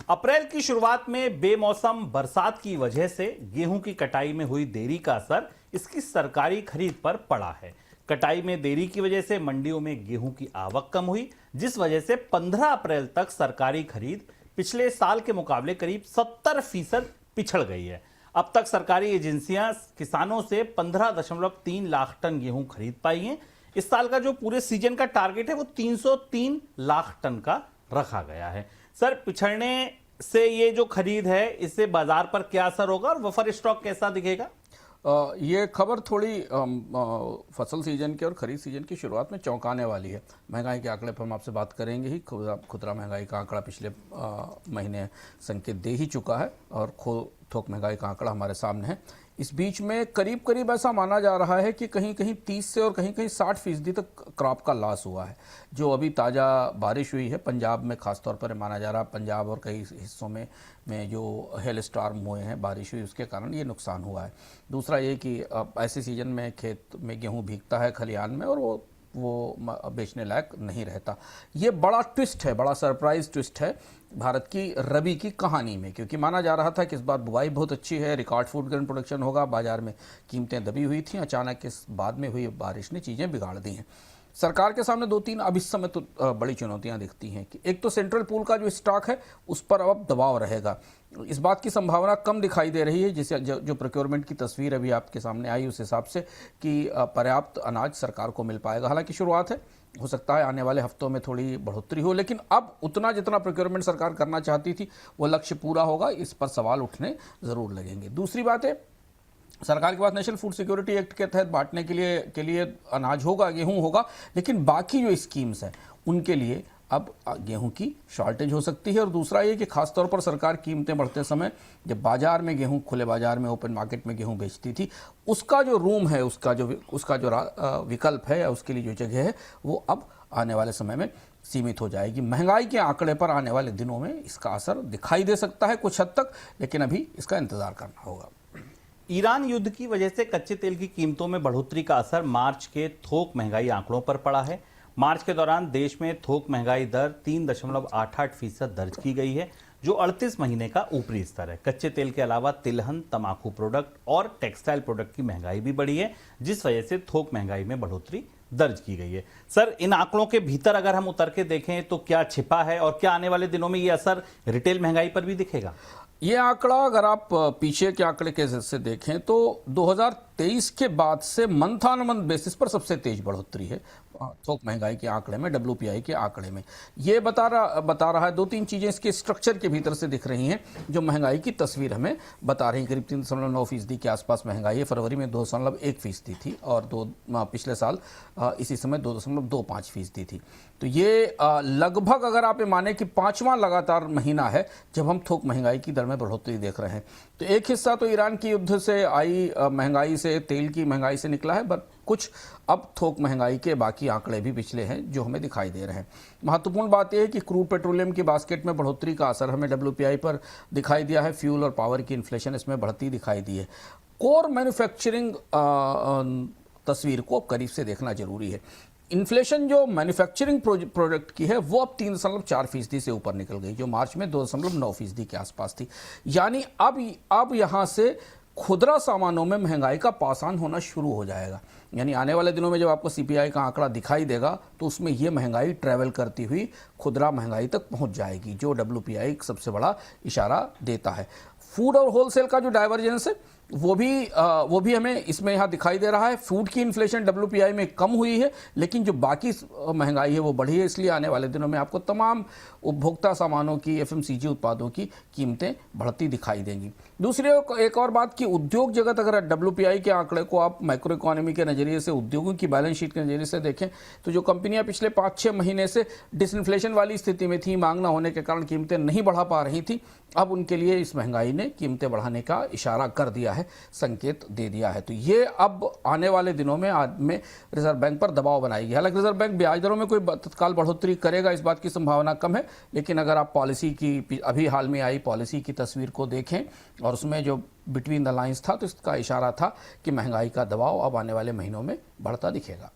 अप्रैल की शुरुआत में बेमौसम बरसात की वजह से गेहूं की कटाई में हुई देरी का असर इसकी सरकारी खरीद पर पड़ा है। कटाई में देरी की वजह से मंडियों में गेहूं की आवक कम हुई, जिस वजह से 15 अप्रैल तक सरकारी खरीद पिछले साल के मुकाबले करीब 70% पिछड़ गई है। अब तक सरकारी एजेंसियां किसानों से 15.3 लाख टन गेहूं खरीद पाई हैं। इस साल का जो पूरे सीजन का टारगेट है वो 303 लाख टन का रखा गया है। सर, पिछड़ने से ये जो खरीद है इससे बाजार पर क्या असर होगा और बफर स्टॉक कैसा दिखेगा? ये खबर थोड़ी फसल सीजन के और खरीद सीजन की शुरुआत में चौंकाने वाली है। महंगाई के आंकड़े पर हम आपसे बात करेंगे ही। खुदरा महंगाई का आंकड़ा पिछले महीने संकेत दे ही चुका है और थोक महंगाई का आंकड़ा हमारे सामने है। इस बीच में करीब करीब ऐसा माना जा रहा है कि कहीं कहीं 30 से और कहीं कहीं 60% तक क्रॉप का लॉस हुआ है। जो अभी ताज़ा बारिश हुई है पंजाब में, खासतौर पर माना जा रहा है पंजाब और कई हिस्सों में जो हेल स्टॉर्म हुए हैं, बारिश हुई, उसके कारण ये नुकसान हुआ है। दूसरा ये कि ऐसे सीजन में खेत में गेहूँ भीगता है खलिहान में और वो बेचने लायक नहीं रहता। ये बड़ा ट्विस्ट है, बड़ा सरप्राइज ट्विस्ट है भारत की रबी की कहानी में, क्योंकि माना जा रहा था कि इस बार बुआई बहुत अच्छी है, रिकॉर्ड फूड ग्रेन प्रोडक्शन होगा, बाजार में कीमतें दबी हुई थी। अचानक इस बाद में हुई बारिश ने चीज़ें बिगाड़ दी हैं। सरकार के सामने 2-3 अब इस समय तो बड़ी चुनौतियां दिखती हैं कि एक तो सेंट्रल पूल का जो स्टॉक है उस पर अब दबाव रहेगा। इस बात की संभावना कम दिखाई दे रही है, जिसे जो प्रोक्योरमेंट की तस्वीर अभी आपके सामने आई उस हिसाब से कि पर्याप्त अनाज सरकार को मिल पाएगा। हालांकि शुरुआत है, हो सकता है आने वाले हफ्तों में थोड़ी बढ़ोतरी हो, लेकिन अब उतना जितना प्रोक्योरमेंट सरकार करना चाहती थी वो लक्ष्य पूरा होगा, इस पर सवाल उठने ज़रूर लगेंगे। दूसरी बात है, सरकार के पास नेशनल फूड सिक्योरिटी एक्ट के तहत बांटने के लिए अनाज होगा, गेहूं होगा, लेकिन बाकी जो स्कीम्स हैं उनके लिए अब गेहूं की शॉर्टेज हो सकती है। और दूसरा ये कि खासतौर पर सरकार कीमतें बढ़ते समय जब बाजार में गेहूं, खुले बाजार में ओपन मार्केट में गेहूं बेचती थी, उसका जो रूम है, उसका जो विकल्प है या उसके लिए जो जगह है वो अब आने वाले समय में सीमित हो जाएगी। महंगाई के आंकड़े पर आने वाले दिनों में इसका असर दिखाई दे सकता है कुछ हद तक, लेकिन अभी इसका इंतजार करना होगा। ईरान युद्ध की वजह से कच्चे तेल की कीमतों में बढ़ोतरी का असर मार्च के थोक महंगाई आंकड़ों पर पड़ा है। मार्च के दौरान देश में थोक महंगाई दर 3.88% दर्ज की गई है, जो 38 महीने का ऊपरी स्तर है। कच्चे तेल के अलावा तिलहन, तंबाकू प्रोडक्ट और टेक्सटाइल प्रोडक्ट की महंगाई भी बढ़ी है, जिस वजह से थोक महंगाई में बढ़ोतरी दर्ज की गई है। सर, इन आंकड़ों के भीतर अगर हम उतर के देखें तो क्या छिपा है और क्या आने वाले दिनों में ये असर रिटेल महंगाई पर भी दिखेगा? ये आंकड़ा अगर आप पीछे के आंकड़े के से देखें तो 2023 के बाद से मंथ ऑन मंथ बेसिस पर सबसे तेज बढ़ोतरी है थोक महंगाई के आंकड़े में, WPI के आंकड़े में। ये बता रहा है 2-3 चीज़ें इसके स्ट्रक्चर के भीतर से दिख रही हैं जो महंगाई की तस्वीर हमें बता रही हैं। करीब 3.9% के आसपास महंगाई है। फरवरी में 2.1% थी और पिछले साल इसी समय 2.25% थी। तो ये लगभग अगर आप ये माने कि 5वां लगातार महीना है जब हम थोक महंगाई की दर में बढ़ोतरी देख रहे हैं। तो एक हिस्सा तो ईरान की युद्ध से आई महंगाई से, तेल की महंगाई से निकला है, बट कुछ अब थोक महंगाई के बाकी आंकड़े भी पिछले हैं जो हमें दिखाई दे रहे हैं। महत्वपूर्ण बात यह है कि क्रूड पेट्रोलियम की बास्केट में बढ़ोतरी का असर हमें WPI पर दिखाई दिया है। फ्यूल और पावर की इन्फ्लेशन इसमें बढ़ती दिखाई दी है। कोर मैन्युफैक्चरिंग तस्वीर को करीब से देखना जरूरी है। इन्फ्लेशन जो मैन्युफैक्चरिंग प्रोडक्ट की है वो अब 3.4% से ऊपर निकल गई, जो मार्च में 2.9% के आसपास थी। यानी अब यहाँ से खुदरा सामानों में महंगाई का पासान होना शुरू हो जाएगा। यानी आने वाले दिनों में जब आपको CPI का आंकड़ा दिखाई देगा तो उसमें ये महंगाई ट्रैवल करती हुई खुदरा महंगाई तक पहुंच जाएगी, जो WPI सबसे बड़ा इशारा देता है। फूड और होलसेल का जो डाइवर्जेंस है वो भी हमें इसमें यहाँ दिखाई दे रहा है। फूड की इन्फ्लेशन WPI में कम हुई है, लेकिन जो बाकी महंगाई है वो बढ़ी है। इसलिए आने वाले दिनों में आपको तमाम उपभोक्ता सामानों की, FMCG उत्पादों की कीमतें बढ़ती दिखाई देंगी। दूसरी एक और बात कि उद्योग जगत, अगर WPI के आंकड़े को आप मैक्रो इकोनॉमी के नज़रिए से, उद्योगों की बैलेंस शीट के नज़रिए से देखें तो जो कंपनियां पिछले 5-6 महीने से डिसइन्फ्लेशन वाली स्थिति में थी, मांग ना होने के कारण कीमतें नहीं बढ़ा पा रही थी, अब उनके लिए इस महंगाई ने कीमतें बढ़ाने का इशारा कर दिया है, संकेत दे दिया है। तो ये अब आने वाले दिनों में रिजर्व बैंक पर दबाव बनाएगी। हालांकि रिजर्व बैंक ब्याज दरों में कोई तत्काल बढ़ोतरी करेगा इस बात की संभावना कम है, लेकिन अगर आप पॉलिसी की, अभी हाल में आई पॉलिसी की तस्वीर को देखें और उसमें जो बिटवीन द लाइंस था तो इसका इशारा था कि महंगाई का दबाव अब आने वाले महीनों में बढ़ता दिखेगा।